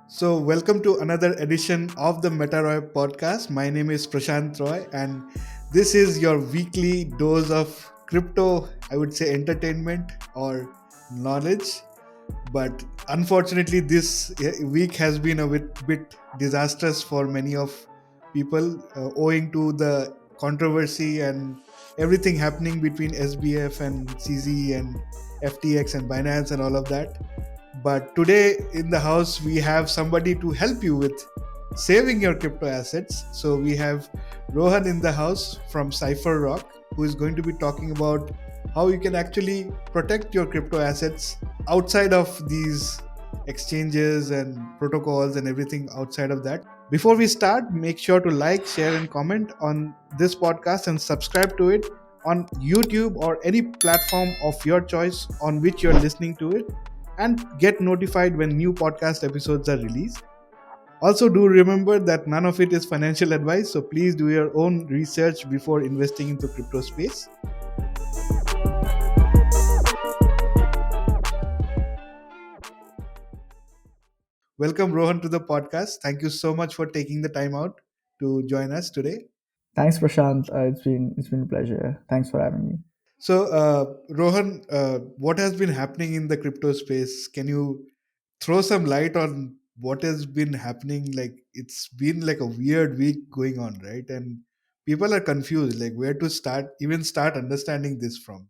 Welcome to another edition of the MetaRoy Podcast. My name is Prashant Roy, and this is your weekly dose of crypto, I would say, entertainment or knowledge. But unfortunately, this week has been a bit disastrous for many of people, owing to the controversy and everything happening between SBF and CZ and FTX and Binance and all of that. But today in the house, we have somebody to help you with saving your crypto assets. So we have Rohan in the house from Cypherock, who is going to be talking about how you can actually protect your crypto assets outside of these exchanges and protocols and everything outside of that. Before we start, make sure to like, share, and comment on this podcast and subscribe to it on YouTube or any platform of your choice on which you're listening to it, and get notified when new podcast episodes are released. Also, do remember that none of it is financial advice, so please do your own research before investing into crypto space. Welcome, Rohan, to the podcast. Thank you so much for taking the time out to join us today. Thanks, Prashant. It's been a pleasure. Thanks for having me. Rohan, what has been happening in the crypto space? Can you throw some light on what has been happening? Like, it's been like a weird week going on, right? And people are confused, like where to start understanding this from.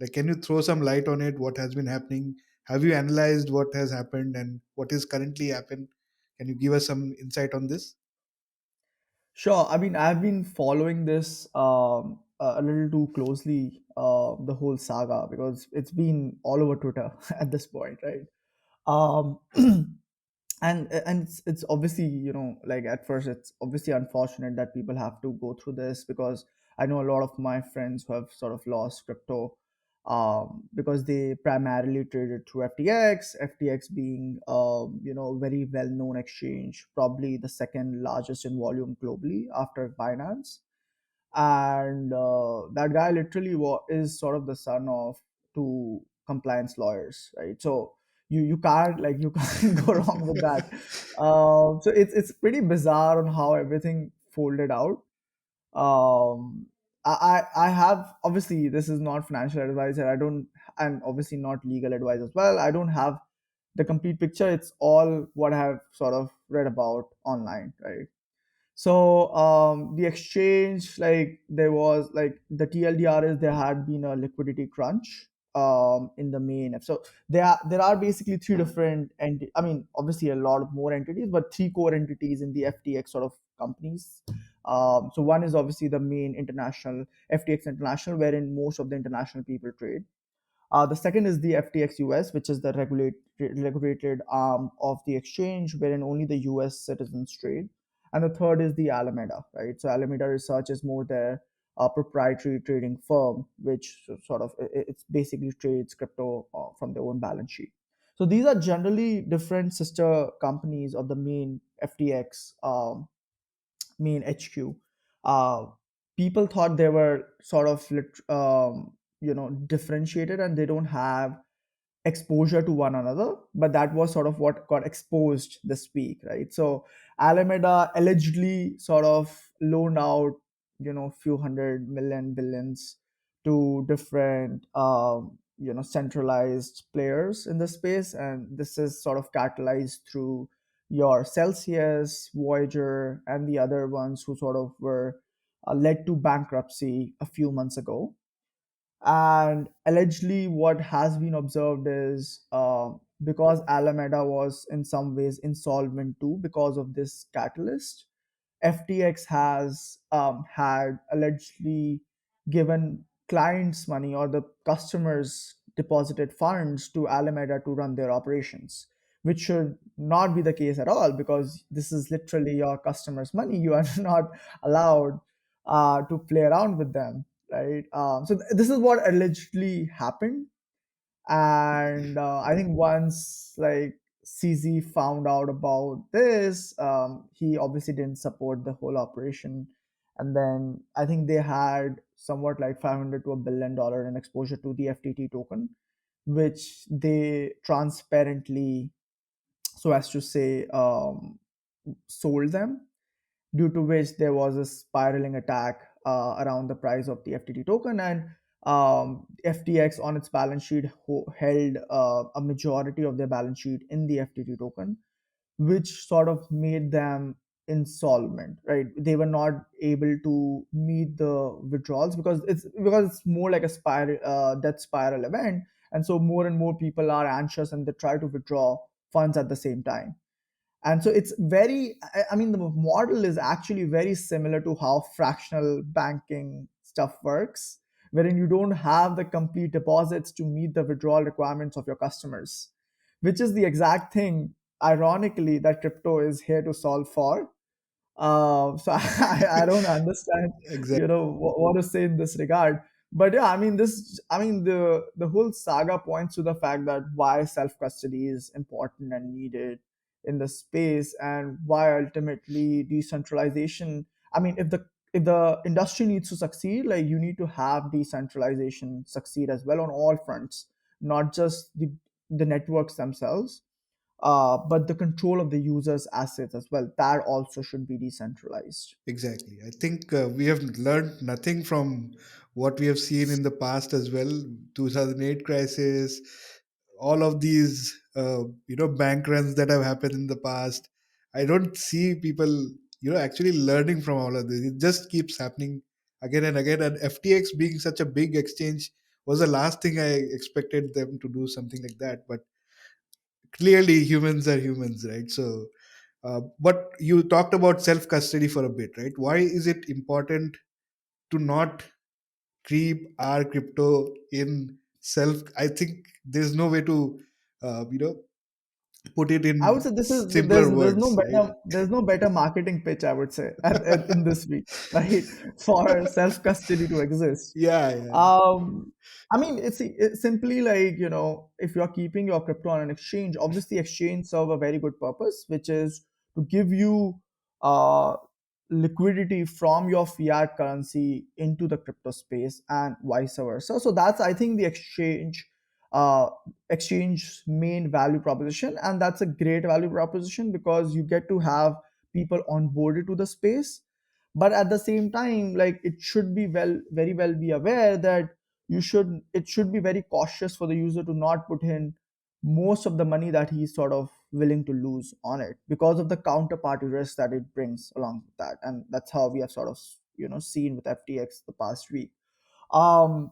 Like, can you throw some light on it? What has been happening? Have you analyzed what has happened and what is currently happened? Can you give us some insight on this? Sure. I mean, I've been following this a little too closely, the whole saga, because it's been all over Twitter at this point, right? Um, and it's obviously, like at first it's obviously unfortunate that people have to go through this, because I know a lot of my friends who have sort of lost crypto, because they primarily traded through FTX being a very well known exchange, probably the second largest in volume globally after Binance. And that guy literally is sort of the son of two compliance lawyers, right? So you can't, like, you can't go wrong with that. So it's pretty bizarre on how everything folded out. um I have, obviously this is not financial advice, and I don't, and obviously not legal advice as well. I don't have the complete picture. It's all what I have sort of read about online, right? So the exchange, like, there was, like, the TLDR is there had been a liquidity crunch in the main. So there are basically three different, and I mean, obviously a lot of more entities, but three core entities in the FTX sort of companies. So one is obviously the main international FTX International, wherein most of the international people trade. The second is the FTX US, which is the regulated arm of the exchange, wherein only the US citizens trade. And the third is the Alameda, right? So Alameda Research is more their proprietary trading firm, which sort of it's basically trades crypto from their own balance sheet. So these are generally different sister companies of the main FTX main HQ. Uh, People thought they were sort of differentiated, and they don't have exposure to one another, but that was sort of what got exposed this week, right? So Alameda allegedly sort of loaned out, few hundred million billions to different centralized players in the space, and this is sort of catalyzed through your Celsius, Voyager, and the other ones who sort of were led to bankruptcy a few months ago. And allegedly, what has been observed is, because Alameda was in some ways insolvent too because of this catalyst, FTX has had allegedly given clients money, or the customers deposited funds to Alameda to run their operations, which should not be the case at all, because this is literally your customers' money. You are not allowed to play around with them, right? So this is what allegedly happened. And I think once, like, CZ found out about this, he obviously didn't support the whole operation. And then I think they had somewhat like 500 to $1 billion in exposure to the FTT token, which they transparently so as to say, sold them, due to which there was a spiraling attack around the price of the FTT token. And FTX on its balance sheet held a majority of their balance sheet in the FTT token, which sort of made them insolvent, right? They were not able to meet the withdrawals because it's more like a spiral, death spiral event. And so more and more people are anxious and they try to withdraw funds at the same time. And so it's very, I mean, the model is actually very similar to how fractional banking stuff works, wherein you don't have the complete deposits to meet the withdrawal requirements of your customers, which is the exact thing, ironically, that crypto is here to solve for. So I don't understand, Exactly. what to say in this regard. But yeah, the whole saga points to the fact that why self custody is important and needed in the space, and why ultimately decentralization. I mean, if the industry needs to succeed, like, you need to have decentralization succeed as well on all fronts, not just the networks themselves, but the control of the user's assets as well. That also should be decentralized. Exactly. I think we have learned nothing from what we have seen in the past as well. 2008 crisis, all of these, bank runs that have happened in the past. I don't see people, actually learning from all of this. It just keeps happening again and again. And FTX being such a big exchange was the last thing I expected them to do something like that. But clearly, humans are humans, right? So, but you talked about self custody for a bit, right? Why is it important to not keep our crypto in self? I think there's no way to, uh, you know, put it I would in say this is simpler there's no words, right? better marketing pitch, I would say, in this week, right, for self custody to exist. Yeah, yeah, Um, I mean, it's simply like, if you're keeping your crypto on an exchange, obviously exchange serve a very good purpose, which is to give you uh, liquidity from your fiat currency into the crypto space and vice versa. So that's, I think, the uh, exchange main value proposition, and that's a great value proposition because you get to have people onboarded to the space. But at the same time, like, it should be very well be aware that it should be very cautious for the user to not put in most of the money that he's sort of willing to lose on it, because of the counterparty risk that it brings along with that. And that's how we have sort of seen with FTX the past week. um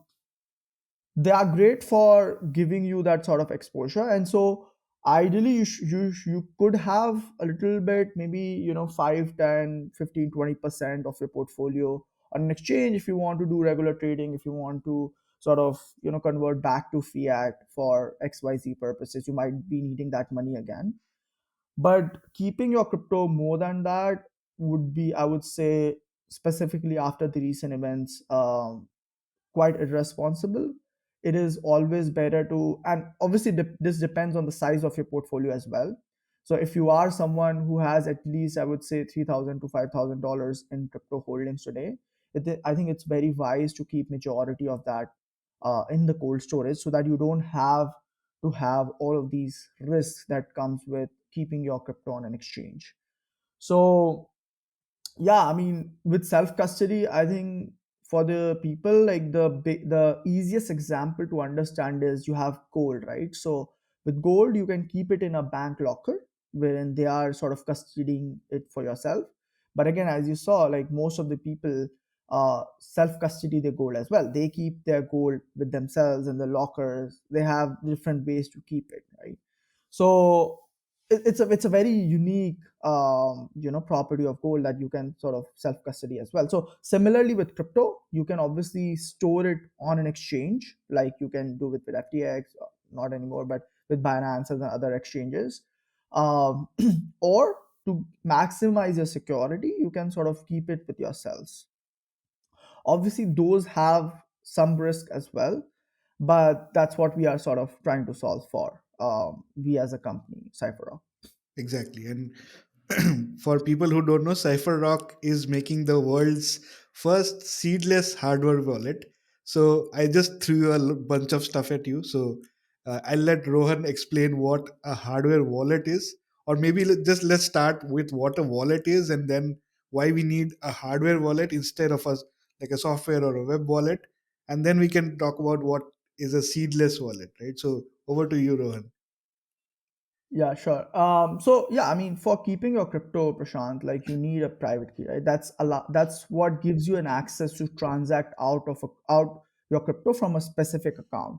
they are great for giving you that sort of exposure. And so ideally you could have a little bit, maybe 5, 10, 15, 20% of your portfolio on an exchange if you want to do regular trading, if you want to sort of convert back to fiat for XYZ purposes. You might be needing that money again. But keeping your crypto more than that would be, I would say, specifically after the recent events, quite irresponsible. It is always better to, and obviously this depends on the size of your portfolio as well. So if you are someone who has at least, I would say, $3,000 to $5,000 in crypto holdings today, I think it's very wise to keep majority of that in the cold storage, so that you don't have to have all of these risks that comes with keeping your crypto on an exchange. So yeah, I mean, with self custody, I think for the people, like, the easiest example to understand is you have gold, right? So with gold, you can keep it in a bank locker wherein they are sort of custodying it for yourself. But again, as you saw, like, most of the people self custody their gold as well. They keep their gold with themselves in the lockers. They have different ways to keep it, right? So it's a very unique property of gold that you can sort of self custody as well. So similarly with crypto, you can obviously store it on an exchange, like you can do with FTX, not anymore, but with Binance and other exchanges. um, or to maximize your security, you can sort of keep it with yourselves. Obviously those have some risk as well, but that's what we are sort of trying to solve for, we as a company, Cypherock. exactly. And for people who don't know, Cypherock is making the world's first seedless hardware wallet. So I just threw a bunch of stuff at you. So I'll let Rohan explain what a hardware wallet is, or maybe let's start with what a wallet is, and then why we need a hardware wallet instead of a software or a web wallet, and then we can talk about what is a seedless wallet, right? So over to you, Rohan. Yeah, sure. So yeah, I mean, for keeping your crypto, Prashant, like you need a private key, right? That's a lot. That's what gives you an access to transact out your crypto from a specific account.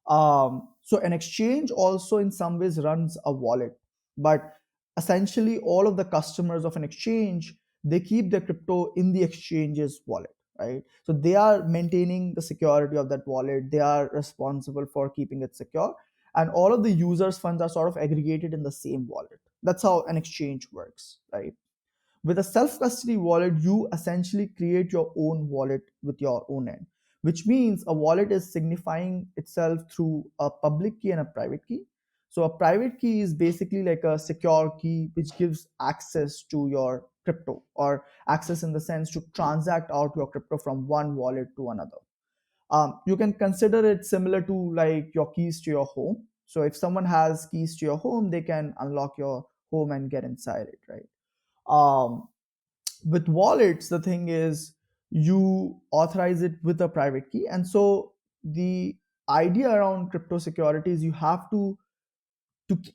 So an exchange also in some ways runs a wallet, but essentially all of the customers of an exchange, they keep their crypto in the exchange's wallet, right? So they are maintaining the security of that wallet. They are responsible for keeping it secure, and all of the users' funds are sort of aggregated in the same wallet. That's how an exchange works, right? With a self custody wallet, you essentially create your own wallet with your own end, which means a wallet is signifying itself through a public key and a private key. So, a private key is basically like a secure key which gives access to your crypto, or access in the sense to transact out your crypto from one wallet to another. You can consider it similar to like your keys to your home. So, if someone has keys to your home, they can unlock your home and get inside it, right? Um, with wallets, the thing is you authorize it with a private key, and so the idea around crypto security is you have to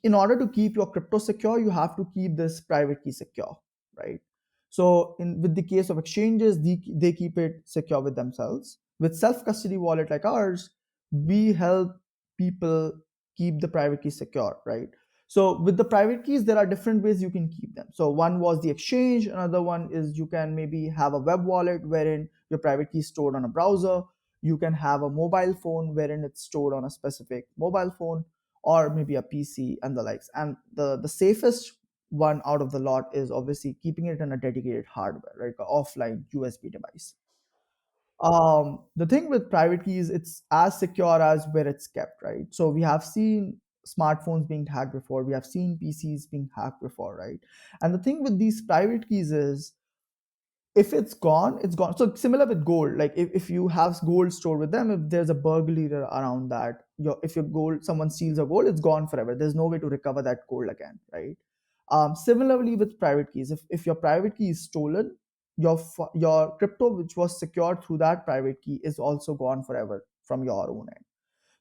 in order to keep your crypto secure, you have to keep this private key secure, right? So in with the case of exchanges, they keep it secure with themselves. With self custody wallet like ours, we help people keep the private key secure, right? So with the private keys, there are different ways you can keep them. So one was the exchange, another one is you can maybe have a web wallet wherein your private key is stored on a browser. You can have a mobile phone wherein it's stored on a specific mobile phone, or maybe a PC and the likes. And the safest one out of the lot is obviously keeping it in a dedicated hardware, right? An offline USB device. The thing with private keys, it's as secure as where it's kept, right? So we have seen smartphones being hacked before, we have seen PCs being hacked before, right? And the thing with these private keys is if it's gone, it's gone. So similar with gold, like if you have gold stored with them, if there's a burglary around that, if your gold, someone steals your gold, it's gone forever. There's no way to recover that gold again, right? Similarly with private keys, if your private key is stolen, your crypto which was secured through that private key is also gone forever from your own end.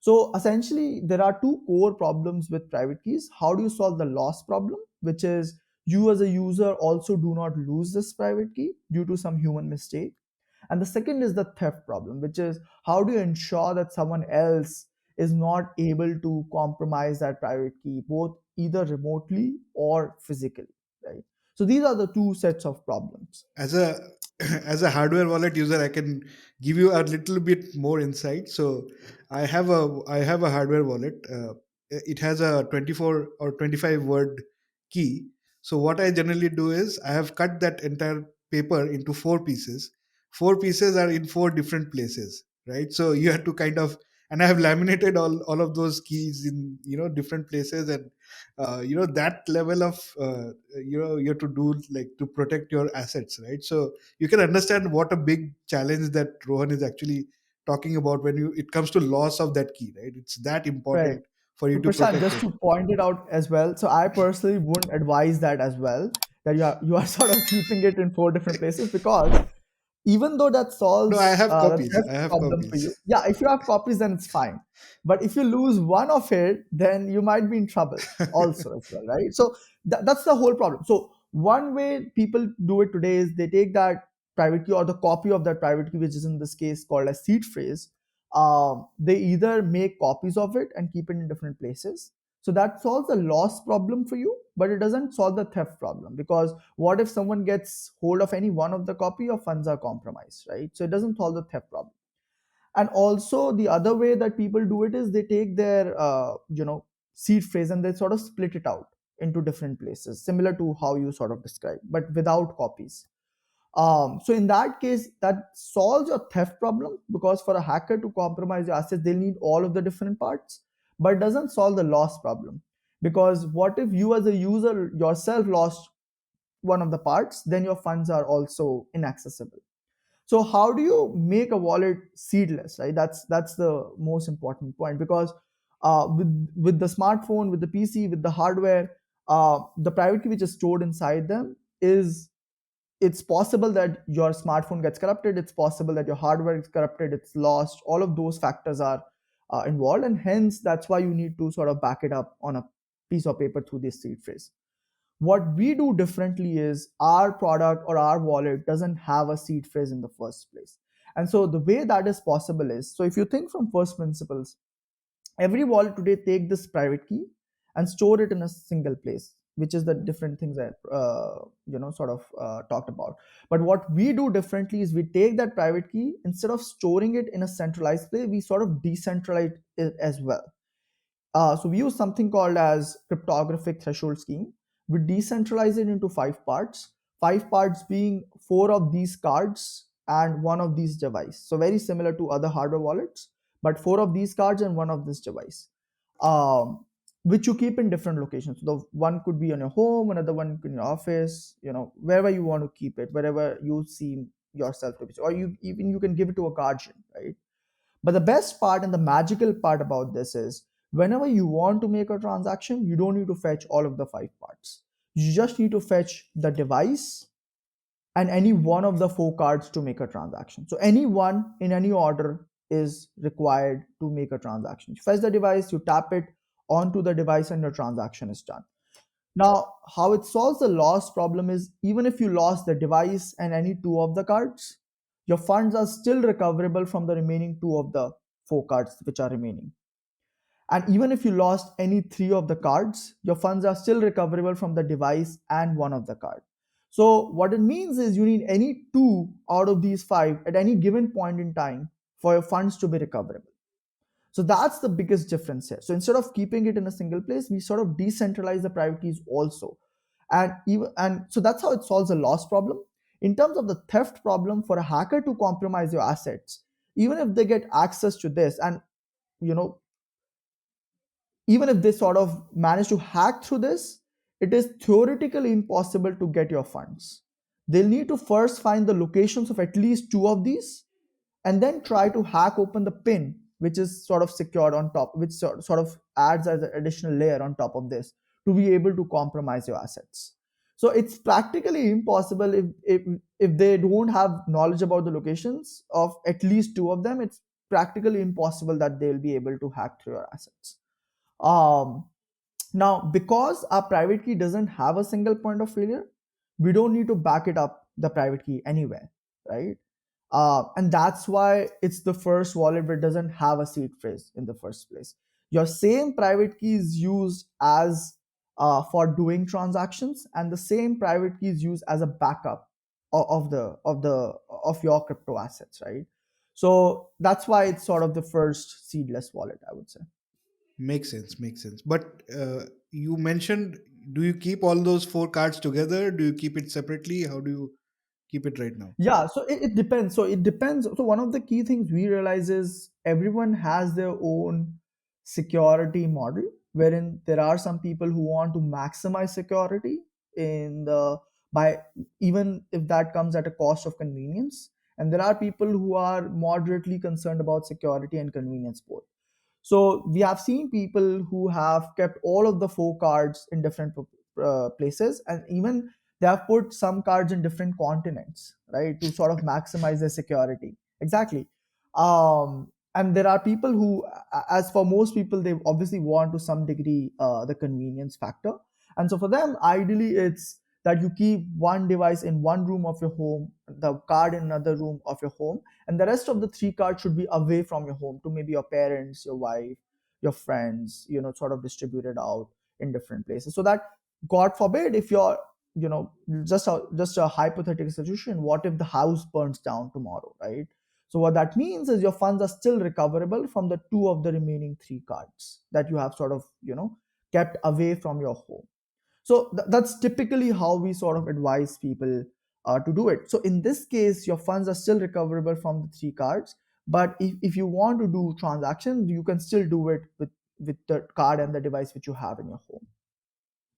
So essentially, there are two core problems with private keys. How do you solve the loss problem, which is you as a user also do not lose this private key due to some human mistake? And the second is the theft problem, which is how do you ensure that someone else is not able to compromise that private key, both either remotely or physically, right? So these are the two sets of problems. As a as a hardware wallet user, I can give you a little bit more insight. So I have a hardware wallet. It has a 24 or 25 word key. So what I generally do is I have cut that entire paper into four pieces. Four pieces are in four different places, right? So you have to kind of, and I have laminated all of those keys in different places, and that level of you have to do, like, to protect your assets, right? So you can understand what a big challenge that Rohan is actually talking about when it comes to loss of that key, right? It's that Right. important for you So to Prashant, protect just it. to point it out as well, so I personally wouldn't advise that as well, that you are sort of keeping it in four different places, because even though that No, I solves have the copies. theft I have problem for copies. you, yeah, if you have copies, then it's fine. But if you lose one of it, then you might be in trouble also as well, right? So that's the whole problem. So one way people do it today is they take that private key or the copy of that private key, which is in this case called a seed phrase. They either make copies of it and keep it in different places. So that solves the loss problem for you, but it doesn't solve the theft problem, because what if someone gets hold of any one of the copy, your funds are compromised, right? So it doesn't solve the theft problem. And also the other way that people do it is they take their seed phrase and they sort of split it out into different places, similar to how you sort of described, but without copies. So in that case, that solves your theft problem, because for a hacker to compromise your assets, they'll need all of the different parts, but it doesn't solve the loss problem. Because what if you as a user yourself lost one of the parts, then your funds are also inaccessible. So how do you make a wallet seedless, right? That's the most important point, because with the smartphone, with the PC, with the hardware, the private key which is stored inside them is, it's possible that your smartphone gets corrupted, it's possible that your hardware is corrupted, it's lost, all of those factors are involved, and hence that's why you need to sort of back it up on a piece of paper through this seed phrase. What we do differently is our product or our wallet doesn't have a seed phrase in the first place. And so the way that is possible is, so if you think from first principles, every wallet today take this private key and store it in a single place, which is the different things that sort of talked about. But what we do differently is we take that private key, instead of storing it in a centralized place, we sort of decentralize it as well. So we use something called as cryptographic threshold scheme. We decentralize it into five parts being four of these cards and one of these device. So very similar to other hardware wallets, but four of these cards and one of this device, which you keep in different locations. So the one could be on your home, another one in your office, wherever you want to keep it, wherever you see yourself to be, or you can give it to a guardian, right? But the best part and the magical part about this is, whenever you want to make a transaction, you don't need to fetch all of the five parts. You just need to fetch the device and any one of the four cards to make a transaction. So any one in any order is required to make a transaction. You fetch the device, you tap it onto the device, and your transaction is done. Now, how it solves the loss problem is, even if you lost the device and any two of the cards, your funds are still recoverable from the remaining two of the four cards which are remaining. And even if you lost any three of the cards, your funds are still recoverable from the device and one of the card. So what it means is, you need any two out of these five at any given point in time for your funds to be recoverable. So that's the biggest difference here. So instead of keeping it in a single place, we sort of decentralize the private keys also. And so that's how it solves the loss problem. In terms of the theft problem, for a hacker to compromise your assets, even if they get access to this, and you know even if they sort of manage to hack through this, it is theoretically impossible to get your funds. They'll need to first find the locations of at least two of these, and then try to hack open the pin, which is sort of secured on top, which sort of adds as an additional layer on top of this, to be able to compromise your assets. So it's practically impossible, if they don't have knowledge about the locations of at least two of them, it's practically impossible that they'll be able to hack through your assets. um, Now, because our private key doesn't have a single point of failure, we don't need to back it up the private key anywhere, right? And that's why it's the first wallet where it doesn't have a seed phrase in the first place. Your same private key is used as for doing transactions, and the same private key is used as a backup of your crypto assets, right? So that's why it's sort of the first seedless wallet, I would say. Makes sense, makes sense. But you mentioned, do you keep all those four cards together? Do you keep it separately? How do you keep it right now? Yeah, so it depends. So it depends. So one of the key things we realize is, everyone has their own security model, wherein there are some people who want to maximize security in the by even if that comes at a cost of convenience, and there are people who are moderately concerned about security and convenience both. So we have seen people who have kept all of the four cards in different places, and even they have put some cards in different continents, right, to sort of maximize their security. Exactly. And there are people who, as for most people, they obviously want to some degree the convenience factor. And so for them, ideally, it's that you keep one device in one room of your home, the card in another room of your home, and the rest of the three cards should be away from your home, to maybe your parents, your wife, your friends, sort of distributed out in different places, so that, god forbid, if you're, just a hypothetical situation, what if the house burns down tomorrow, right? So what that means is, your funds are still recoverable from the two of the remaining three cards that you have sort of, kept away from your home. So that's typically how we sort of advise people to do it. So in this case, your funds are still recoverable from the three cards, but if you want to do transactions, you can still do it with the card and the device which you have in your home.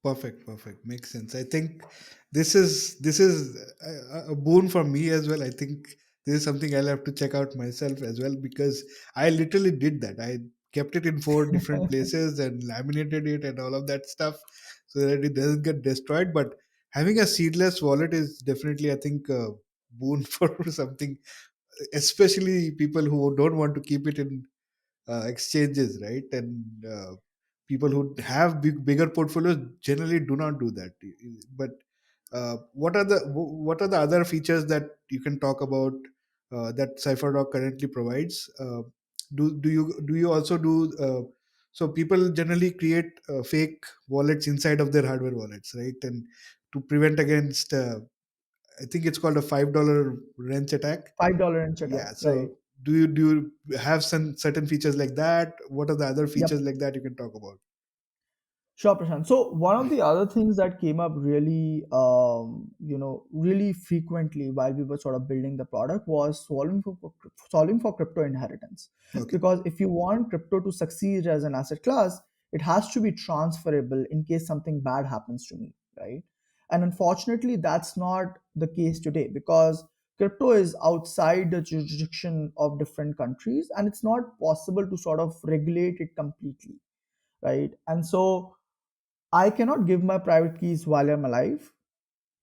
Perfect, perfect. Makes sense. I think this is a boon for me as well. I think this is something I'll have to check out myself as well, because I literally did that. I kept it in four different places and laminated it and all of that stuff. so that it doesn't get destroyed. But having a seedless wallet is definitely, I think, a boon for something, especially people who don't want to keep it in exchanges, right? And people who have bigger portfolios generally do not do that. But what are the other features that you can talk about that Cypherock currently provides? Do you also do so people generally create fake wallets inside of their hardware wallets, right? And to prevent against I think it's called a $5 wrench attack. $5 inch attack, Yeah. right? So do you have some certain features like that? What are the other features Yep. like that you can talk about? Sure, Prashant. So one of the other things that came up really, really frequently while we were sort of building the product was solving for crypto inheritance. Okay. Because if you want crypto to succeed as an asset class, it has to be transferable in case something bad happens to me, right? And unfortunately, that's not the case today because crypto is outside the jurisdiction of different countries, and it's not possible to sort of regulate it completely, right? And so I cannot give my private keys while I'm alive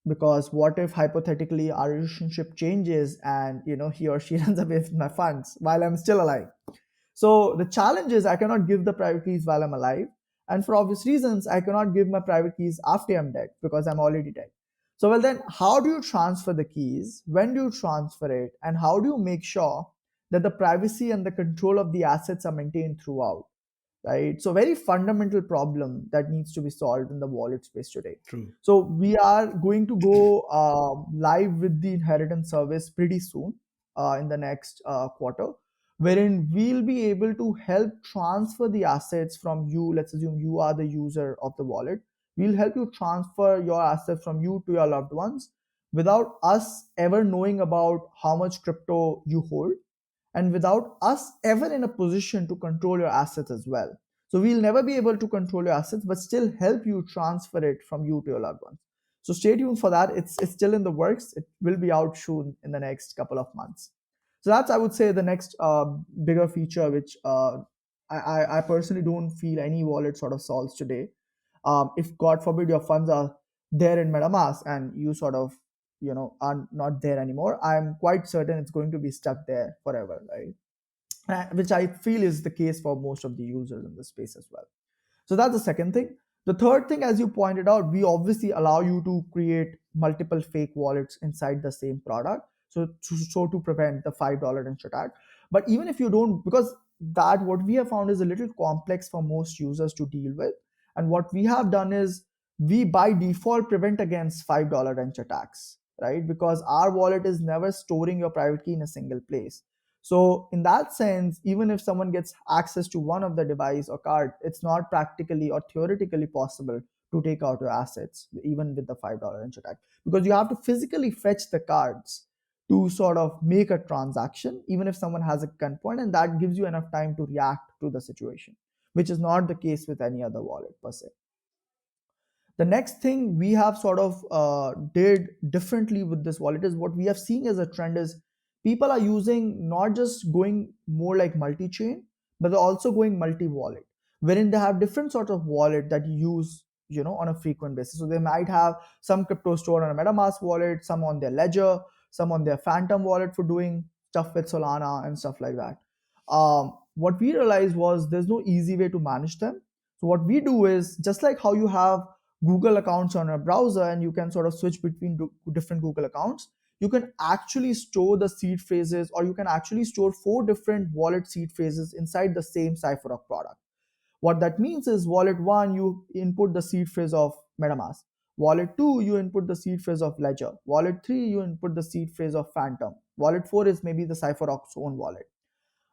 because what if hypothetically our relationship changes and he or she runs away with my funds while I'm still alive? So the challenge is I cannot give the private keys while I'm alive, and for obvious reasons I cannot give my private keys after I'm dead because I'm already dead. So well then, how do you transfer the keys? When do you transfer it? And how do you make sure that the privacy and the control of the assets are maintained throughout? Right, so very fundamental problem that needs to be solved in the wallet space today. True. So we are going to go live with the inheritance service pretty soon, in the next quarter, wherein we'll be able to help transfer the assets from you. Let's assume you are the user of the wallet. We'll help you transfer your assets from you to your loved ones without us ever knowing about how much crypto you hold, and without us ever in a position to control your assets as well. So we'll never be able to control your assets, but still help you transfer it from you to your loved ones. So stay tuned for that. It's still in the works. It will be out soon in the next couple of months. So that's, I would say, the next bigger feature which I personally don't feel any wallet sort of solves today. If God forbid your funds are there in MetaMask and you sort of are not there anymore, I'm quite certain it's going to be stuck there forever, right? Which I feel is the case for most of the users in the space as well. So that's the second thing. The third thing, as you pointed out, we obviously allow you to create multiple fake wallets inside the same product. So to prevent the $5 inch attack. But even if you don't, because that what we have found is a little complex for most users to deal with. And what we have done is we by default prevent against $5 inch attacks, right? Because our wallet is never storing your private key in a single place. So in that sense, even if someone gets access to one of the device or card, it's not practically or theoretically possible to take out your assets, even with the $5 inch attack, because you have to physically fetch the cards to sort of make a transaction, even if someone has a gunpoint, and that gives you enough time to react to the situation, which is not the case with any other wallet per se. The next thing we have sort of did differently with this wallet is what we have seen as a trend is people are using not just going more like multi-chain, but they're also going multi-wallet, wherein they have different sort of wallet that you use on a frequent basis. So they might have some crypto stored on a MetaMask wallet, some on their Ledger, some on their Phantom wallet for doing stuff with Solana and stuff like that. What we realized was there's no easy way to manage them. So what we do is just like how you have Google accounts on a browser and you can sort of switch between different Google accounts, you can actually store the seed phrases, or you can actually store 4 different wallet seed phrases inside the same Cypherock product. What that means is wallet 1, you input the seed phrase of MetaMask. Wallet 2, you input the seed phrase of Ledger. Wallet 3, you input the seed phrase of Phantom. Wallet 4 is maybe the Cypherock's own wallet.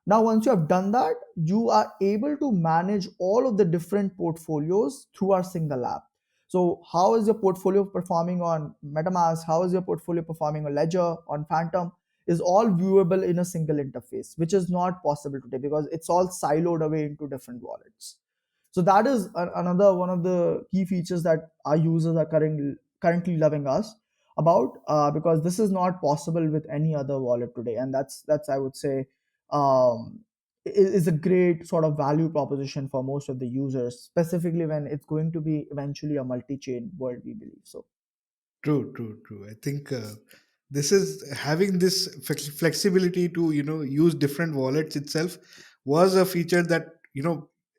Now, once you have done that, you are able to manage all of the different portfolios through our single app. So, how is your portfolio performing on MetaMask? How is your portfolio performing on Ledger, on Phantom? Is all viewable in a single interface, which is not possible today because it's all siloed away into different wallets. So that is another one of the key features that our users are currently loving us about, because this is not possible with any other wallet today, and that's I would say, um, is a great sort of value proposition for most of the users, specifically when it's going to be eventually a multi-chain world, we believe. So True, true, true. I think this is having this flexibility to use different wallets itself was a feature that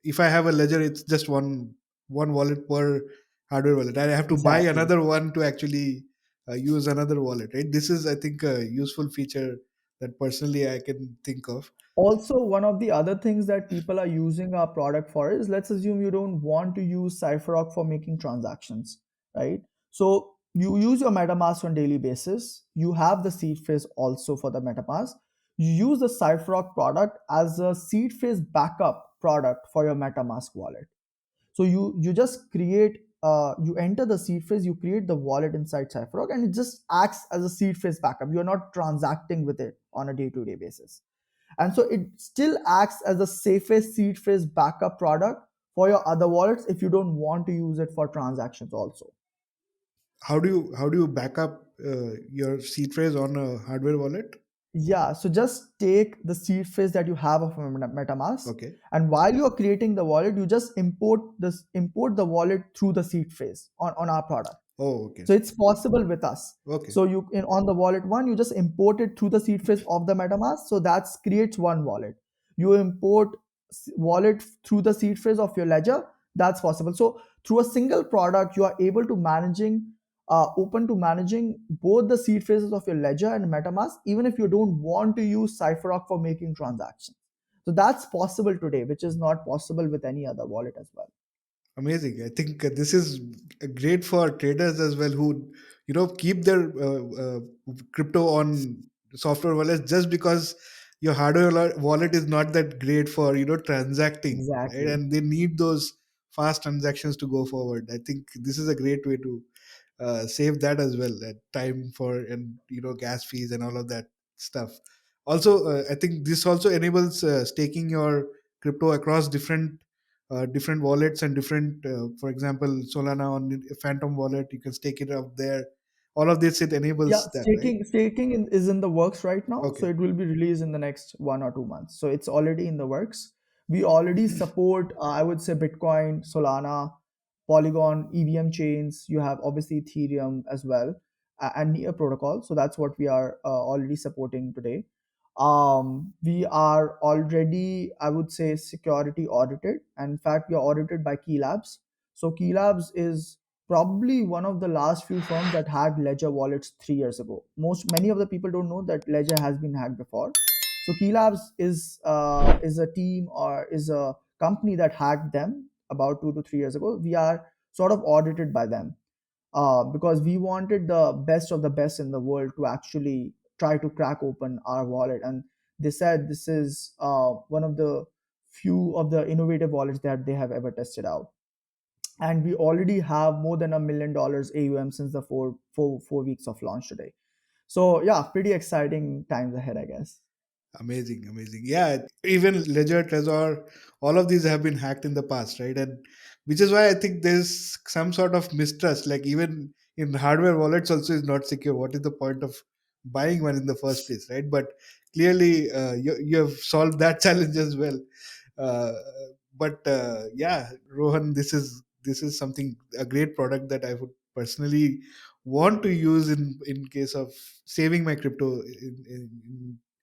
if I have a ledger, it's just one wallet per hardware wallet. I have to buy exactly. another one to actually use another wallet. Right. This is, I think, a useful feature that personally I can think of. Also, one of the other things that people are using our product for is, let's assume you don't want to use Cypherock for making transactions, right? So you use your MetaMask on daily basis. You have the seed phrase also for the MetaMask. You use the Cypherock product as a seed phrase backup product for your MetaMask wallet. So you just create, you enter the seed phrase, you create the wallet inside Cypherock, and it just acts as a seed phrase backup. You're not transacting with it on a day-to-day basis, and so it still acts as the safest seed phrase backup product for your other wallets if you don't want to use it for transactions also. How do you back up your seed phrase on a hardware wallet? Yeah, so just take the seed phrase that you have of MetaMask, Okay. and while you are creating the wallet, you just import the wallet through the seed phrase on our product. Oh, okay. So it's possible with us. Okay. So you in on the wallet one, you just import it through the seed phrase of the MetaMask. So that creates one wallet. You import wallet through the seed phrase of your ledger. That's possible. So through a single product, you are able to open to managing both the seed phrases of your ledger and MetaMask, even if you don't want to use Cypherock for making transactions. So that's possible today, which is not possible with any other wallet as well. Amazing. I think this is great for traders as well who, keep their crypto on software wallets just because your hardware wallet is not that great for, transacting, right? Exactly. And they need those fast transactions to go forward. I think this is a great way to save that as well, that time for, and gas fees and all of that stuff. Also, I think this also enables staking your crypto across different wallets and different, for example, Solana on Phantom wallet, you can stake it up there. All of this, it Yeah, enables that, right? is in the works right now, so Okay. it will be released in the next 1 or 2 months. So it's already in the works. We already support, I would say, Bitcoin, Solana, Polygon, EVM chains. You have obviously Ethereum as well, and Near protocol. So that's what we are already supporting today. We are already, I would say, security audited, and in fact, we are audited by Key Labs. So Key Labs is probably one of the last few firms that hacked Ledger wallets 3 years ago. Many of the people don't know that Ledger has been hacked before. So Key Labs is a team, or is a company that hacked them about 2 to 3 years ago. We are sort of audited by them, because we wanted the best of the best in the world to actually try to crack open our wallet, and they said this is one of the few of the innovative wallets that they have ever tested out, and we already have more than $1 million AUM since the four weeks of launch today. So yeah, pretty exciting times ahead, I guess. Amazing, amazing. Yeah, even Ledger, Trezor, all of these have been hacked in the past, right? And which is why I think there's some sort of mistrust. Like even in hardware wallets, also is not secure. What is the point of buying one in the first place, right? But clearly, you have solved that challenge as well. Uh, but yeah, Rohan, this is something, a great product that I would personally want to use in case of saving my crypto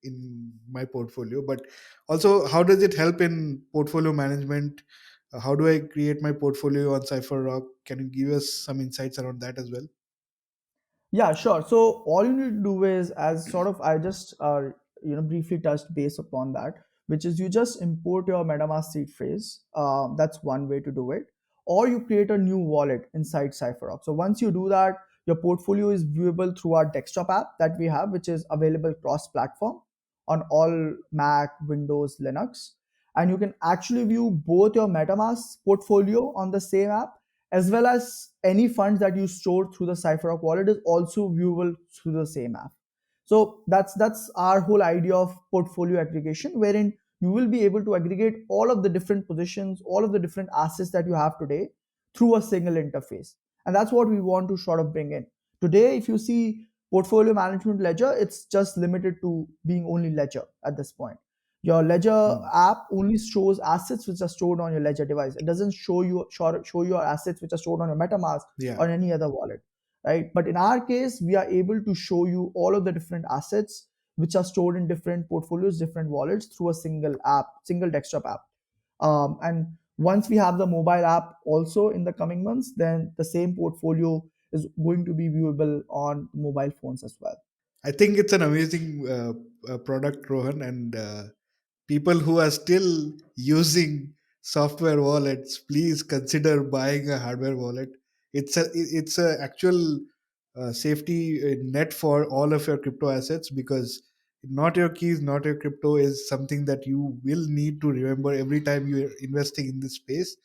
in my portfolio. But also, how does it help in portfolio management? How do I create my portfolio on Cypherrock? Can you give us some insights around that as well? Yeah, sure. So all you need to do is, as sort of I just briefly touched base upon that, which is you just import your MetaMask seed phrase. That's one way to do it, or you create a new wallet inside Cypherox. So once you do that, your portfolio is viewable through our desktop app that we have, which is available cross-platform on all Mac, Windows, Linux, and you can actually view both your MetaMask portfolio on the same app, as well as any funds that you store through the Cypherock wallet is also viewable through the same app. So that's our whole idea of portfolio aggregation, wherein you will be able to aggregate all of the different positions, all of the different assets that you have today through a single interface. And that's what we want to sort of bring in. Today, if you see portfolio management ledger, it's just limited to being only ledger at this point. Your ledger Hmm. app only shows assets which are stored on your ledger device. It doesn't show your assets which are stored on your MetaMask Yeah. or any other wallet, right? But in our case, we are able to show you all of the different assets which are stored in different portfolios, different wallets through a single app, single desktop app. And once we have the mobile app also in the coming months, then the same portfolio is going to be viewable on mobile phones as well. I think it's an amazing product, Rohan, and people who are still using software wallets, please consider buying a hardware wallet. It's a actual safety net for all of your crypto assets, because not your keys, not your crypto is something that you will need to remember every time you are investing in this space.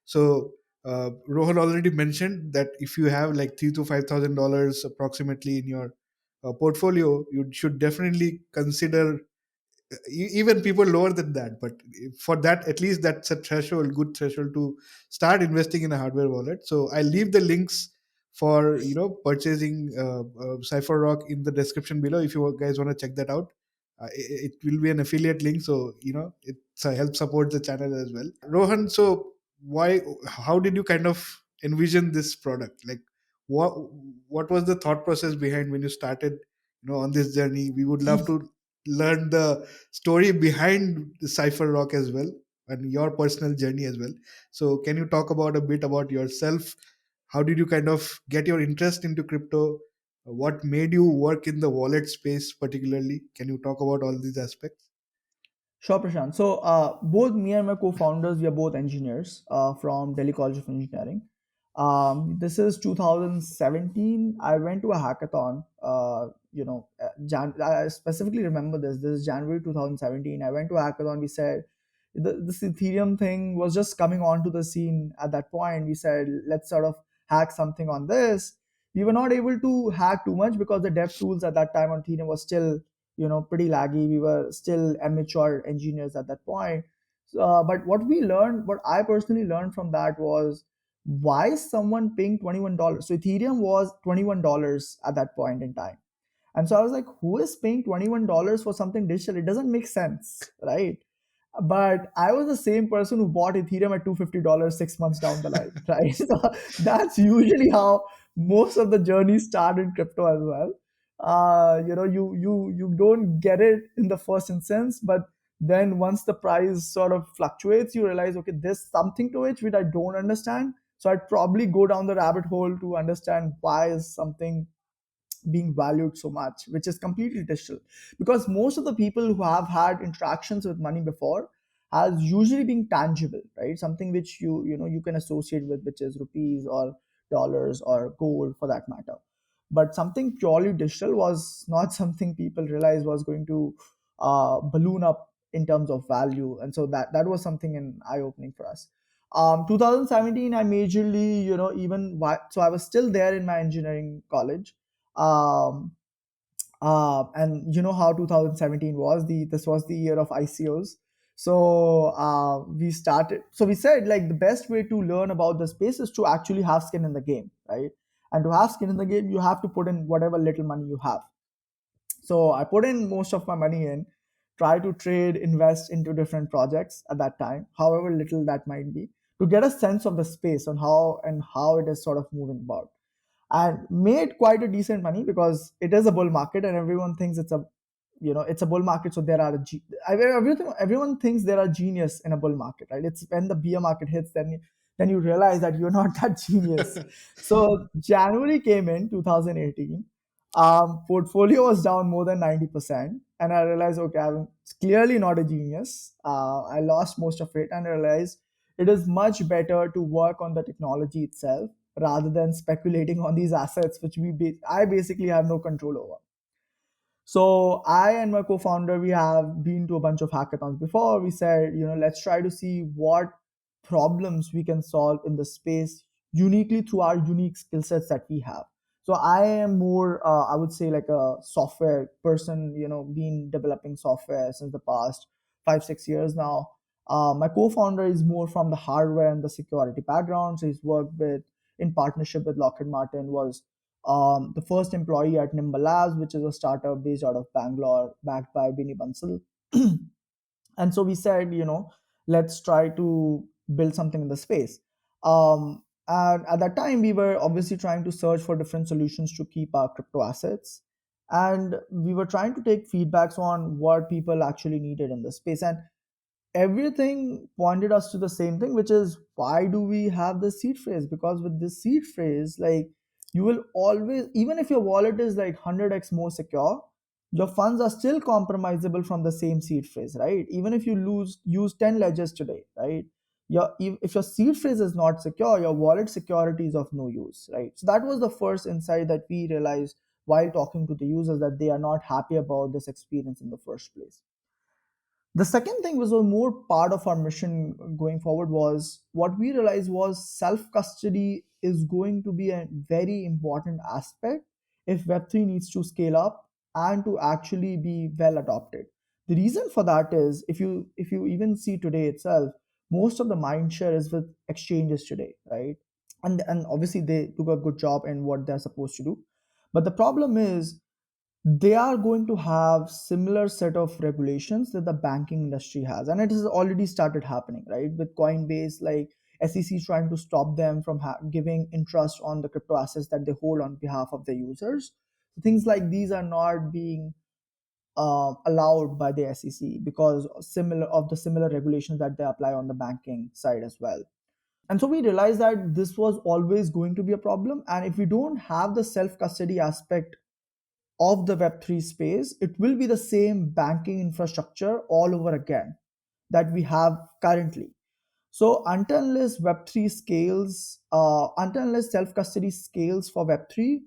So Rohan already mentioned that if you have like $3,000 to $5,000 approximately in your portfolio, you should definitely consider even people lower than that, but for that, at least that's a threshold, good threshold to start investing in a hardware wallet. So I leave the links for purchasing Cypherock in the description below if you guys want to check that out. It will be an affiliate link, so it's help support the channel as well. Rohan, so why how did you kind of envision this product? Like, what what was the thought process behind when you started on this journey? We would love to learn the story behind the Cipher Rock as well, and your personal journey as well. So, can you talk about a bit about yourself? How did you kind of get your interest into crypto? What made you work in the wallet space particularly? Can you talk about all these aspects? Sure, Prashant. So, both me and my co-founders, we are both engineers from Delhi College of Engineering. This is 2017. I went to a hackathon. I specifically remember this. This is January 2017. I went to a hackathon. We said this Ethereum thing was just coming onto the scene at that point. We said let's sort of hack something on this. We were not able to hack too much because the dev tools at that time on Ethereum was still pretty laggy. We were still amateur engineers at that point. But what I personally learned from that was why is someone paying $21? So Ethereum was $21 at that point in time. And so I was like, who is paying $21 for something digital? It doesn't make sense, right? But I was the same person who bought Ethereum at $250 6 months down the line, right? So that's usually how most of the journey start in crypto as well. You don't get it in the first instance, but then once the price sort of fluctuates, you realize, okay, there's something to it which I don't understand. So I'd probably go down the rabbit hole to understand why is something being valued so much, which is completely digital. Because most of the people who have had interactions with money before has usually been tangible, right? Something which you can associate with, which is rupees or dollars or gold for that matter. But something purely digital was not something people realized was going to balloon up in terms of value, and so that was something an eye opening for us. 2017, I majorly, so I was still there in my engineering college. um, and you know how 2017 was, the this was the year of ICOs. So we said like the best way to learn about the space is to actually have skin in the game, right? And to have skin in the game, you have to put in whatever little money you have. So I put in most of my money in, try to trade, invest into different projects at that time, however little that might be, to get a sense of the space on how it is sort of moving about, and made quite a decent money because it is a bull market and everyone thinks it's a bull market. So there are everyone thinks there are genius in a bull market, right? It's when the bear market hits, then you realize that you're not that genius. So January came in 2018. Portfolio was down more than 90%, and I realized, okay, I'm clearly not a genius. I lost most of it, and I realized it is much better to work on the technology itself rather than speculating on these assets which I basically have no control over. So I and my co-founder, we have been to a bunch of hackathons before. We said, let's try to see what problems we can solve in the space uniquely through our unique skill sets that we have. So I am more, I would say, like a software person. Been developing software since the past 5 6 years now. My co-founder is more from the hardware and the security background. So he's worked with in partnership with Lockheed Martin, was the first employee at Nimble Labs, which is a startup based out of Bangalore, backed by Binny Bansal. And so we said, let's try to build something in the space. And at that time we were obviously trying to search for different solutions to keep our crypto assets, and we were trying to take feedbacks on what people actually needed in the space. And everything pointed us to the same thing, which is, why do we have the seed phrase? Because with this seed phrase, like, you will always, even if your wallet is like 100x more secure, your funds are still compromisable from the same seed phrase, right? Even if you use 10 ledgers today, right? If your seed phrase is not secure, your wallet security is of no use, right? So that was the first insight that we realized while talking to the users, that they are not happy about this experience in the first place. The second thing was a more part of our mission going forward. Was what we realized was self custody is going to be a very important aspect if web3 needs to scale up and to actually be well adopted. The reason for that is, if you even see today itself, most of the mind share is with exchanges today, right? And obviously they do a good job in what they're supposed to do, but the problem is they are going to have similar set of regulations that the banking industry has, and it has already started happening, right? With Coinbase, like, SEC is trying to stop them from giving interest on the crypto assets that they hold on behalf of their users. Things like these are not being allowed by the SEC because of the similar regulations that they apply on the banking side as well. And so we realized that this was always going to be a problem, and if we don't have the self custody aspect of the Web3 space, it will be the same banking infrastructure all over again that we have currently. So until unless Web3 scales, until unless self custody scales for Web3,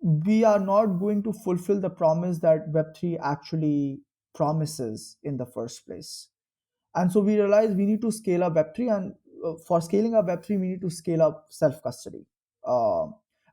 we are not going to fulfill the promise that Web3 actually promises in the first place. And so we realized we need to scale up Web3, and for scaling up Web3, we need to scale up self custody. Uh,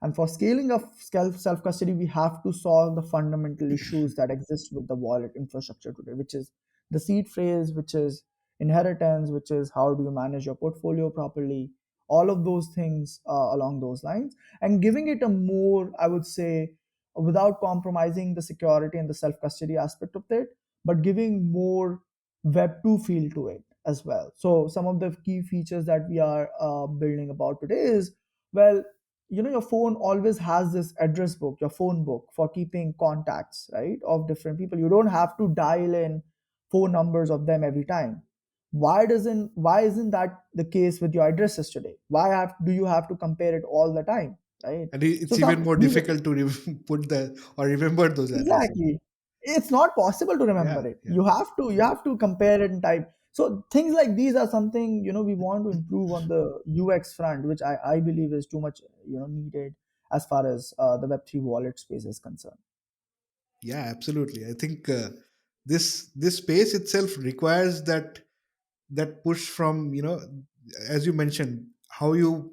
and for scaling up self custody, we have to solve the fundamental issues that exist with the wallet infrastructure today, which is the seed phrase, which is inheritance, which is how do you manage your portfolio properly, all of those things along those lines, and giving it a more, I would say, without compromising the security and the self custody aspect of it, but giving more web 2 feel to it as well. So some of the key features that we are building about today is, well, your phone always has this address book, your phone book, for keeping contacts, right, of different people. You don't have to dial in phone numbers of them every time. Why isn't that the case with your addresses today? Do you have to compare it all the time, right? And So it's even some more these difficult to put the or remember those addresses. Exactly. It's not possible to Yeah, remember it. yeah, You have to compare it and type. So things like these are something, we want to improve on the UX front, which I believe is too much, needed as far as the Web3 wallet space is concerned. yeah. Absolutely. I think this space itself requires that push from, as you mentioned, how you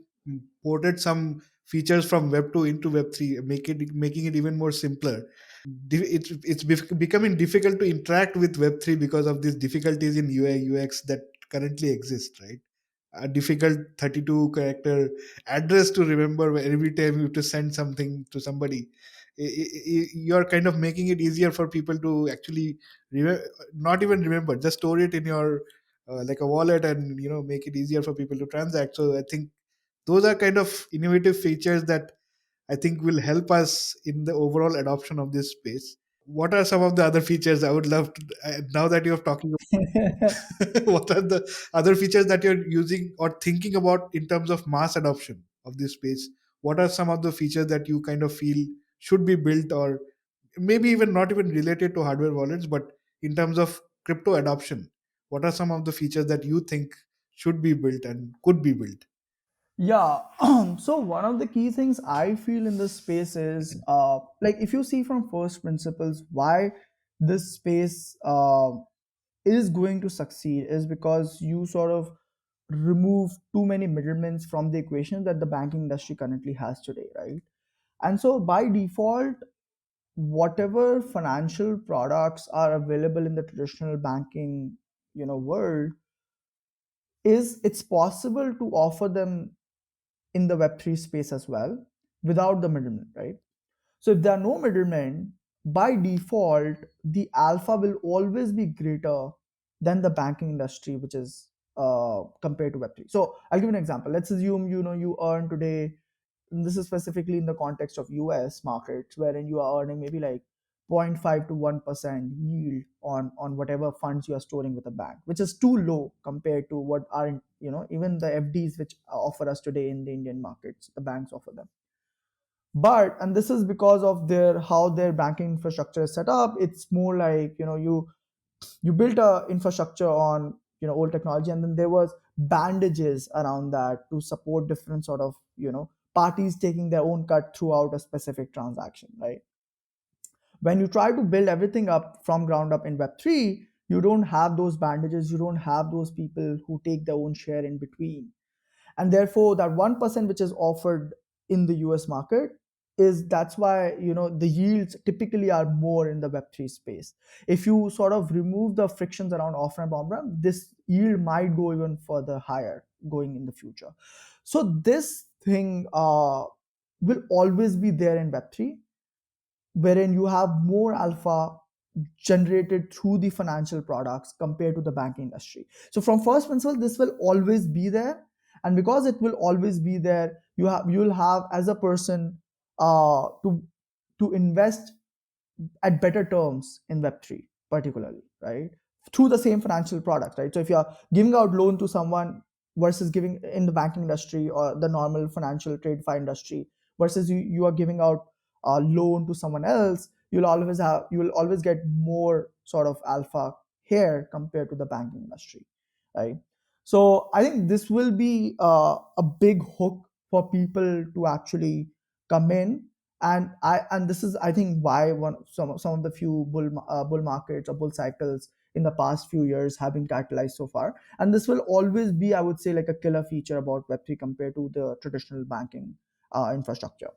ported some features from Web 2 into Web 3, making it even more simpler. It's becoming difficult to interact with Web 3 because of these difficulties in UI UX that currently exist, right? A difficult 32 character address to remember every time you have to send something to somebody. You're kind of making it easier for people to actually not even remember, just store it in your like a wallet, and make it easier for people to transact. So I think those are kind of innovative features that I think will help us in the overall adoption of this space. What are some of the other features I would love to, now that you're talking what are the other features that you're using or thinking about in terms of mass adoption of this space? What are some of the features that you kind of feel should be built, or maybe even not even related to hardware wallets, but in terms of crypto adoption? What are some of the features that you think should be built and could be built? Yeah. So one of the key things I feel in this space is, like, if you see from first principles, why this space is going to succeed is because you sort of remove too many middlemen from the equation that the banking industry currently has today, right? And so by default, whatever financial products are available in the traditional banking, world, is it's possible to offer them in the Web3 space as well without the middleman, right? So if there are no middlemen, by default, the alpha will always be greater than the banking industry, which is compared to Web3. So I'll give you an example. Let's assume you earn today, and this is specifically in the context of US markets, wherein you are earning maybe like 0.5 to 1% yield on whatever funds you are storing with a bank, which is too low compared to what are even the FDs which offer us today in the Indian markets. The banks offer them, but and this is because of their how their banking infrastructure is set up. It's more like you built a infrastructure on old technology, and then there was bandages around that to support different sort of parties taking their own cut throughout a specific transaction, right? When you try to build everything up from ground up in Web3, you don't have those bandages, you don't have those people who take their own share in between, and therefore that 1% which is offered in the US market is that's why the yields typically are more in the Web3 space. If you sort of remove the frictions around off ramp on ramp, this yield might go even further higher going in the future. So this thing will always be there in Web3, wherein you have more alpha generated through the financial products compared to the banking industry. So from first principle, this will always be there, and because it will always be there, you'll have as a person to invest at better terms in Web3, particularly, right? Through the same financial products, right? So if you're giving out loan to someone versus giving in the banking industry or the normal financial trade fi industry versus you are giving out a loan to someone else, you will always get more sort of alpha here compared to the banking industry, right? So I think this will be a big hook for people to actually come in, and this is I think why some of the few bull markets or bull cycles in the past few years have been catalyzed so far, and this will always be, I would say, like a killer feature about Web3 compared to the traditional banking infrastructure.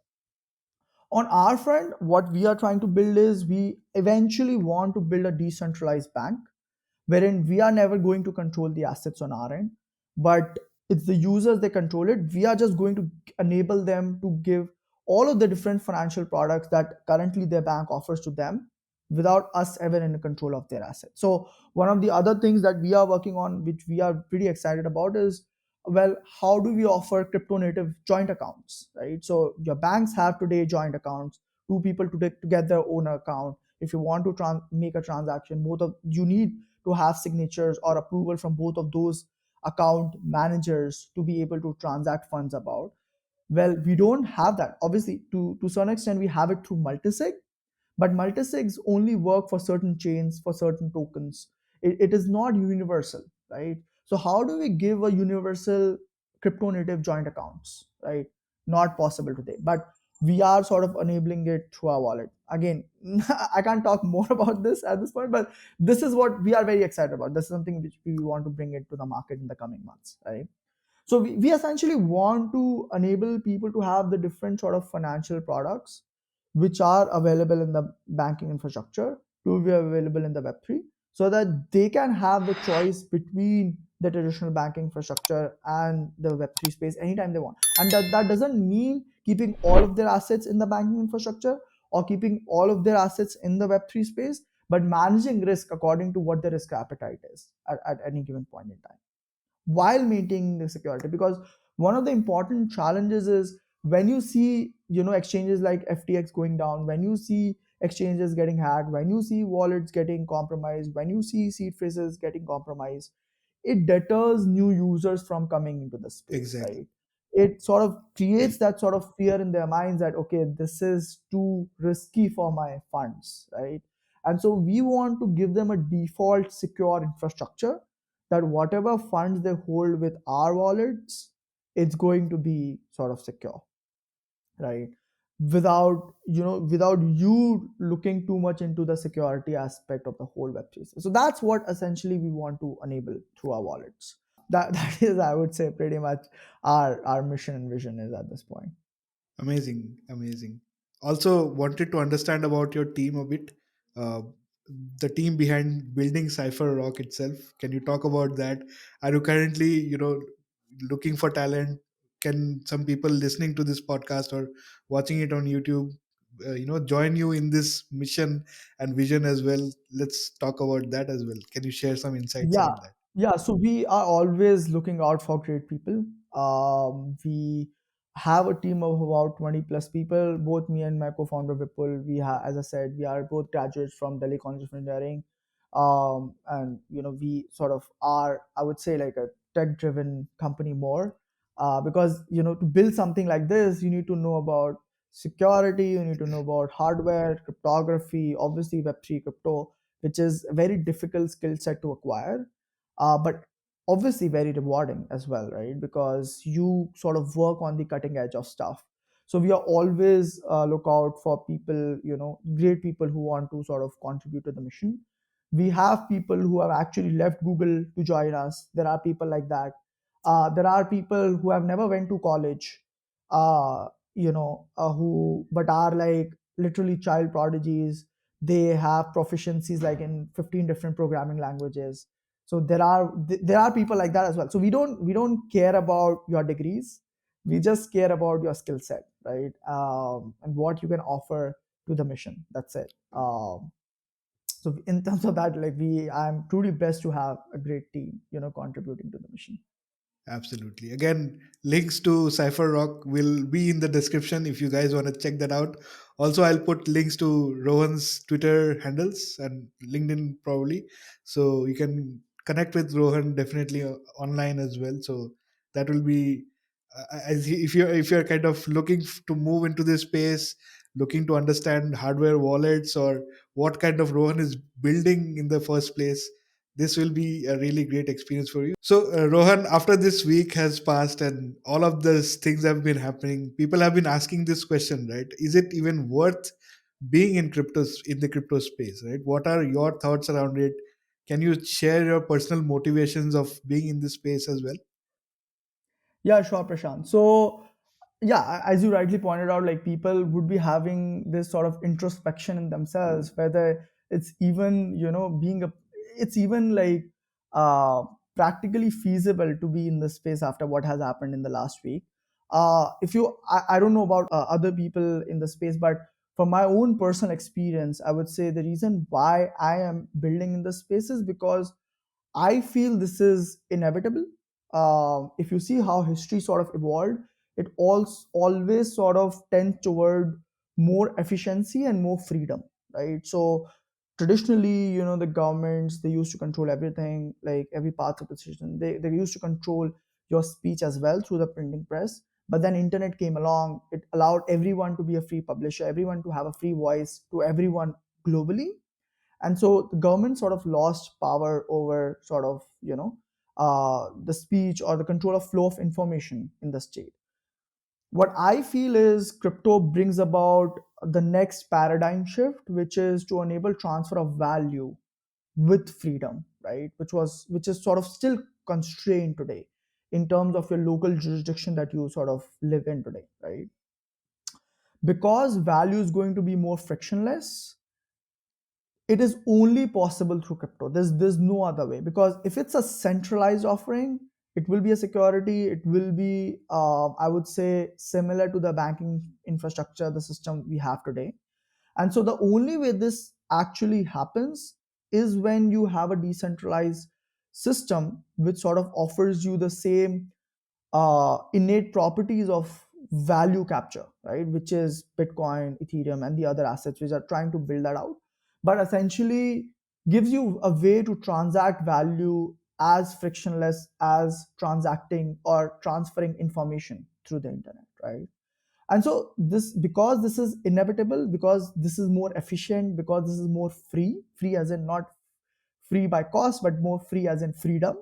On our front, what we are trying to build is we eventually want to build a decentralized bank wherein we are never going to control the assets on our end, but it's the users they control it. We are just going to enable them to give all of the different financial products that currently their bank offers to them without us ever in control of their assets. So one of the other things that we are working on, which we are pretty excited about, is, well, how do we offer crypto native joint accounts, right? So your banks have today joint accounts, two people to get their own account. If you want to make a transaction, both of you need to have signatures or approval from both of those account managers to be able to transact funds about. Well, we don't have that. Obviously, to some extent, we have it through multisig, but multisigs only work for certain chains, for certain tokens. It is not universal, right? So how do we give a universal crypto native joint accounts, right? Not possible today, but we are sort of enabling it through our wallet. Again, I can't talk more about this at this point, but this is what we are very excited about. This is something which we want to bring it to the market in the coming months, right? So we essentially want to enable people to have the different sort of financial products which are available in the banking infrastructure to be available in the Web3, so that they can have the choice between the traditional banking infrastructure and the Web3 space anytime they want. And that doesn't mean keeping all of their assets in the banking infrastructure or keeping all of their assets in the Web3 space, but managing risk according to what their risk appetite is at any given point in time while maintaining the security. Because one of the important challenges is when you see exchanges like FTX going down, when you see exchanges getting hacked, when you see wallets getting compromised, when you see seed phrases getting compromised, it deters new users from coming into the space, Exactly. right? It sort of creates that sort of fear in their minds that, okay, this is too risky for my funds, right? And so we want to give them a default secure infrastructure that whatever funds they hold with our wallets, it's going to be sort of secure, right? Without you looking too much into the security aspect of the whole Web3. So that's what essentially we want to enable through our wallets. That is, I would say, pretty much our mission and vision is at this point. Amazing, amazing. Also, wanted to understand about your team a bit. Uh, the team behind building Cypherock itself. Can you talk about that? Are you currently, looking for talent? Can some people listening to this podcast or watching it on YouTube join you in this mission and vision as well. Let's talk about that as well. Can you share some insights Yeah, around that? yeah. So we are always looking out for great people. We have a team of about 20 plus people. Both me and my co-founder Vipul, as I said, we are both graduates from Delhi College of Engineering, and we sort of are, I would say, like a tech-driven company more, because to build something like this, you need to know about security, you need to know about hardware, cryptography, obviously Web3 crypto, which is a very difficult skill set to acquire, but obviously very rewarding as well, right? Because you sort of work on the cutting edge of stuff. So we are always look out for people, great people who want to sort of contribute to the mission. We have people who have actually left Google to join us. There are people like that. There are people who have never went to college, who but are like literally child prodigies. They have proficiencies like in 15 different programming languages. So there are people like that as well. So we don't care about your degrees. We just care about your skill set, right? And what you can offer to the mission. That's it. So in terms of that, like I'm truly blessed to have a great team, contributing to the mission. Absolutely. Again, links to Cypherock will be in the description if you guys want to check that out. Also, I'll put links to Rohan's Twitter handles and LinkedIn probably, so you can connect with Rohan definitely online as well. So that will be if you're kind of looking to move into this space, looking to understand hardware wallets or what kind of Rohan is building in the first place, this will be a really great experience for you. So, Rohan, after this week has passed and all of these things have been happening, people have been asking this question, right? Is it even worth being in the crypto space, right? What are your thoughts around it? Can you share your personal motivations of being in this space as well? Yeah, sure, Prashant. So, yeah, as you rightly pointed out, like people would be having this sort of introspection in themselves, whether it's even, it's even like uh, practically feasible to be in this space after what has happened in the last week. I don't know about other people in the space, but from my own personal experience, I would say the reason why I am building in this space is because I feel this is inevitable. If you see how history sort of evolved, it always sort of tends toward more efficiency and more freedom, right? So traditionally, the governments, they used to control everything, like every part of the decision. They used to control your speech as well through the printing press. But then internet came along. It allowed everyone to be a free publisher, everyone to have a free voice to everyone globally. And so the government sort of lost power over sort of the speech or the control of flow of information in the state. What I feel is crypto brings about the next paradigm shift, which is to enable transfer of value with freedom, right? Which is sort of still constrained today in terms of your local jurisdiction that you sort of live in today, right? Because value is going to be more frictionless, it is only possible through crypto. There's no other way, because if it's a centralized offering, it will be a security, it will be I would say similar to the banking infrastructure, the system we have today. And so the only way this actually happens is when you have a decentralized system which sort of offers you the same innate properties of value capture, right? Which is Bitcoin, Ethereum, and the other assets which are trying to build that out, but essentially gives you a way to transact value as frictionless as transacting or transferring information through the internet, right? And so this, because this is inevitable, because this is more efficient, because this is more free as in not free by cost, but more free as in freedom,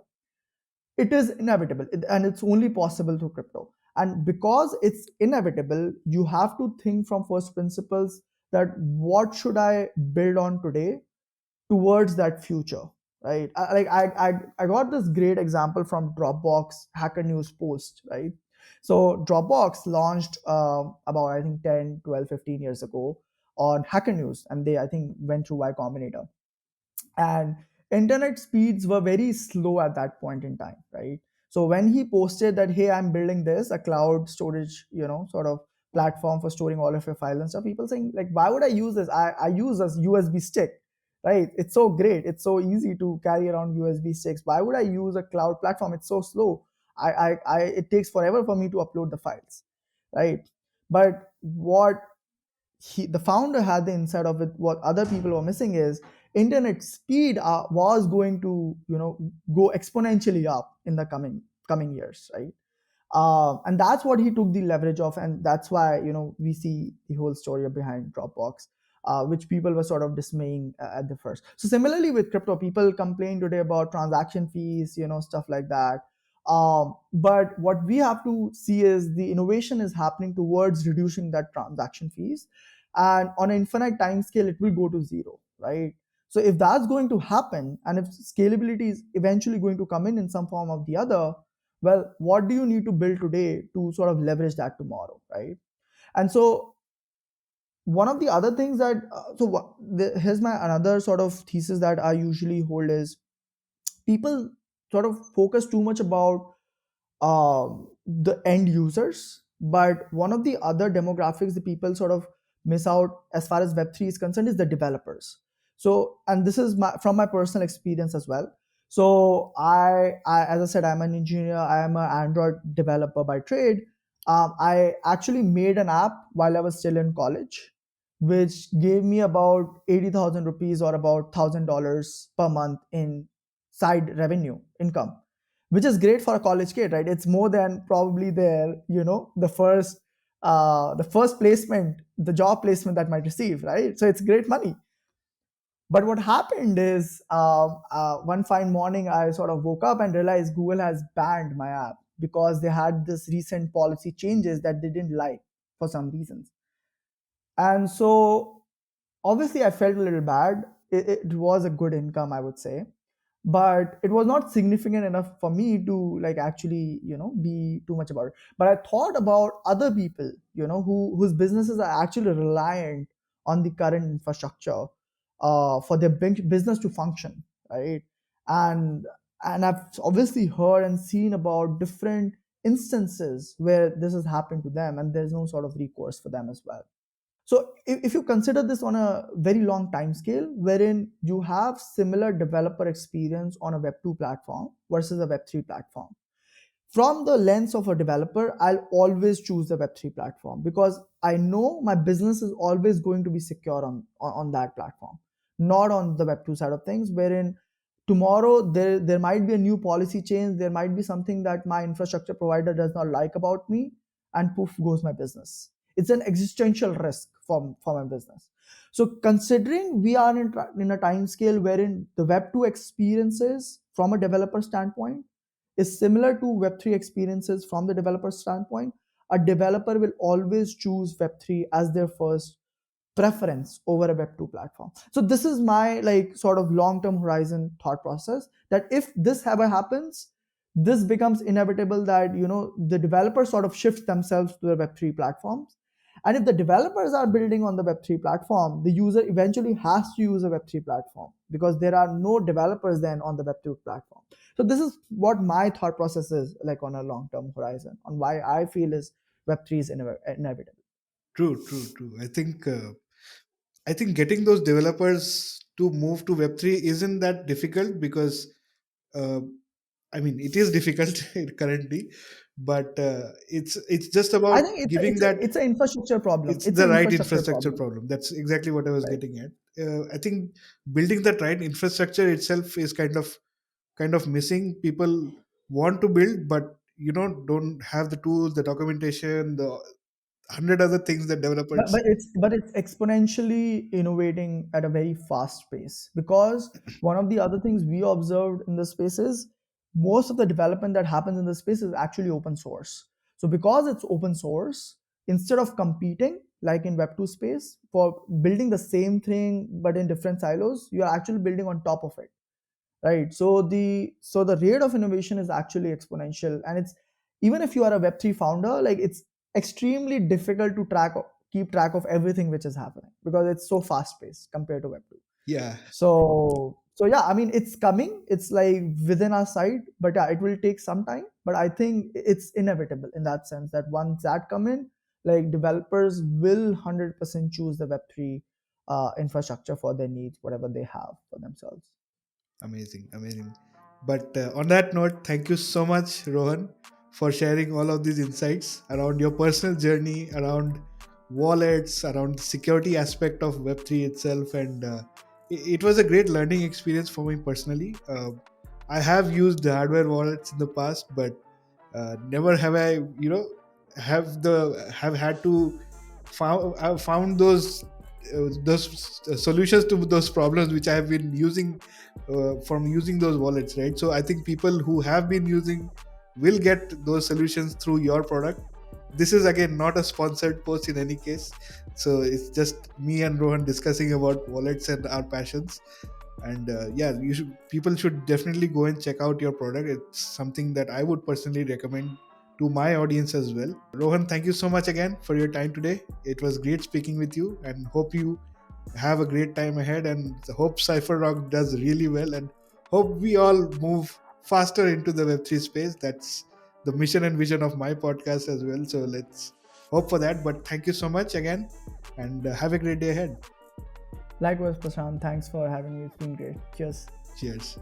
it is inevitable, and it's only possible through crypto. And because it's inevitable, you have to think from first principles that what should I build on today towards that future, right? I got this great example from Dropbox Hacker News post, right? So Dropbox launched about, I think, 10, 12, 15 years ago on Hacker News, and they, I think, went through Y Combinator. And internet speeds were very slow at that point in time, right? So when he posted that, hey, I'm building this a cloud storage, sort of platform for storing all of your files and stuff. People saying like, why would I use this? I use this USB stick, right? It's so great. It's so easy to carry around USB sticks. Why would I use a cloud platform? It's so slow. It takes forever for me to upload the files, right? But what the founder had the insight of it, what other people were missing is internet speed was going to go exponentially up in the coming years, right? And that's what he took the leverage of, and that's why we see the whole story behind Dropbox, which people were sort of dismaying at the first. So similarly with crypto, people complain today about transaction fees, stuff like that. But what we have to see is the innovation is happening towards reducing that transaction fees, and on an infinite time scale, it will go to zero, right? So if that's going to happen, and if scalability is eventually going to come in some form of the other, well, what do you need to build today to sort of leverage that tomorrow, right? And so one of the other things that here's my another sort of thesis that I usually hold is people sort of focus too much about the end users, but one of the other demographics that people sort of miss out as far as Web3 is concerned is the developers. So, and this is from my personal experience as well. So I as I said, I'm an engineer. I am an Android developer by trade. I actually made an app while I was still in college, which gave me about 80,000 rupees or about $1,000 per month in side revenue income, which is great for a college kid, right? It's more than probably the first placement, the job placement that might receive, right? So it's great money. But what happened is one fine morning, I sort of woke up and realized Google has banned my app because they had this recent policy changes that they didn't like for some reasons. And so obviously I felt a little bad. It was a good income, I would say, but it was not significant enough for me to like actually be too much about it. But I thought about other people whose businesses are actually reliant on the current infrastructure for their business to function, right? And I've obviously heard and seen about different instances where this has happened to them and there's no sort of recourse for them as well. So if you consider this on a very long time scale, wherein you have similar developer experience on a Web2 platform versus a Web3 platform, from the lens of a developer, I'll always choose the Web3 platform because I know my business is always going to be secure on that platform, not on the Web2 side of things, wherein tomorrow there might be a new policy change, there might be something that my infrastructure provider does not like about me, and poof goes my business. It's an existential risk for my business. So considering we are in a time scale wherein the Web2 experiences from a developer standpoint is similar to Web3 experiences from the developer standpoint, a developer will always choose Web3 as their first preference over a Web2 platform. So this is my like sort of long-term horizon thought process, that if this ever happens, this becomes inevitable that the developers sort of shift themselves to the Web3 platforms. And if the developers are building on the Web3 platform, the user eventually has to use a Web3 platform because there are no developers then on the Web2 platform. So this is what my thought process is like on a long-term horizon on why I feel is Web3 is inevitable. True. I think getting those developers to move to Web3 isn't that difficult because uh, I mean it is difficult currently, but it's just I about think giving that. it's an infrastructure problem. It's It's the an right infrastructure infrastructure problem, problem. That's exactly what I was right? getting at. I think building that right infrastructure itself is kind of missing. People want to build, but don't have the tools, the documentation, the hundred other things that but developers. but it's exponentially innovating at a very fast pace, because one of the other things we observed in the space is most of the development that happens in the space is actually open source. So because it's open source, instead of competing like in Web2 space for building the same thing but in different silos, you are actually building on top of it, right? So the rate of innovation is actually exponential, and it's, even if you are a Web3 founder, like it's extremely difficult to keep track of everything which is happening because it's so fast paced compared to Web2. Yeah, So yeah, I mean it's coming, it's like within our sight, but yeah, it will take some time, but I think it's inevitable in that sense that once that come in, Like developers will 100% choose the Web3 infrastructure for their needs, whatever they have for themselves. Amazing, amazing. But on that note, thank you so much, Rohan, for sharing all of these insights around your personal journey, around wallets, around the security aspect of Web3 itself. And it was a great learning experience for me personally. I have used hardware wallets in the past, but never have I, have had to found those solutions to those problems which I have been using from using those wallets, right? So I think people who have been using will get those solutions through your product. This is again not a sponsored post in any case, so it's just me and Rohan discussing about wallets and our passions. And yeah, people should definitely go and check out your product. It's something that I would personally recommend to my audience as well. Rohan, thank you so much again for your time today. It was great speaking with you, and hope you have a great time ahead, and hope Cypherock does really well, and hope we all move faster into the Web3 space. That's the mission and vision of my podcast as well. So let's hope for that. But thank you so much again, and have a great day ahead. Likewise, Prashant, thanks for having me. It's been great. Cheers. Cheers.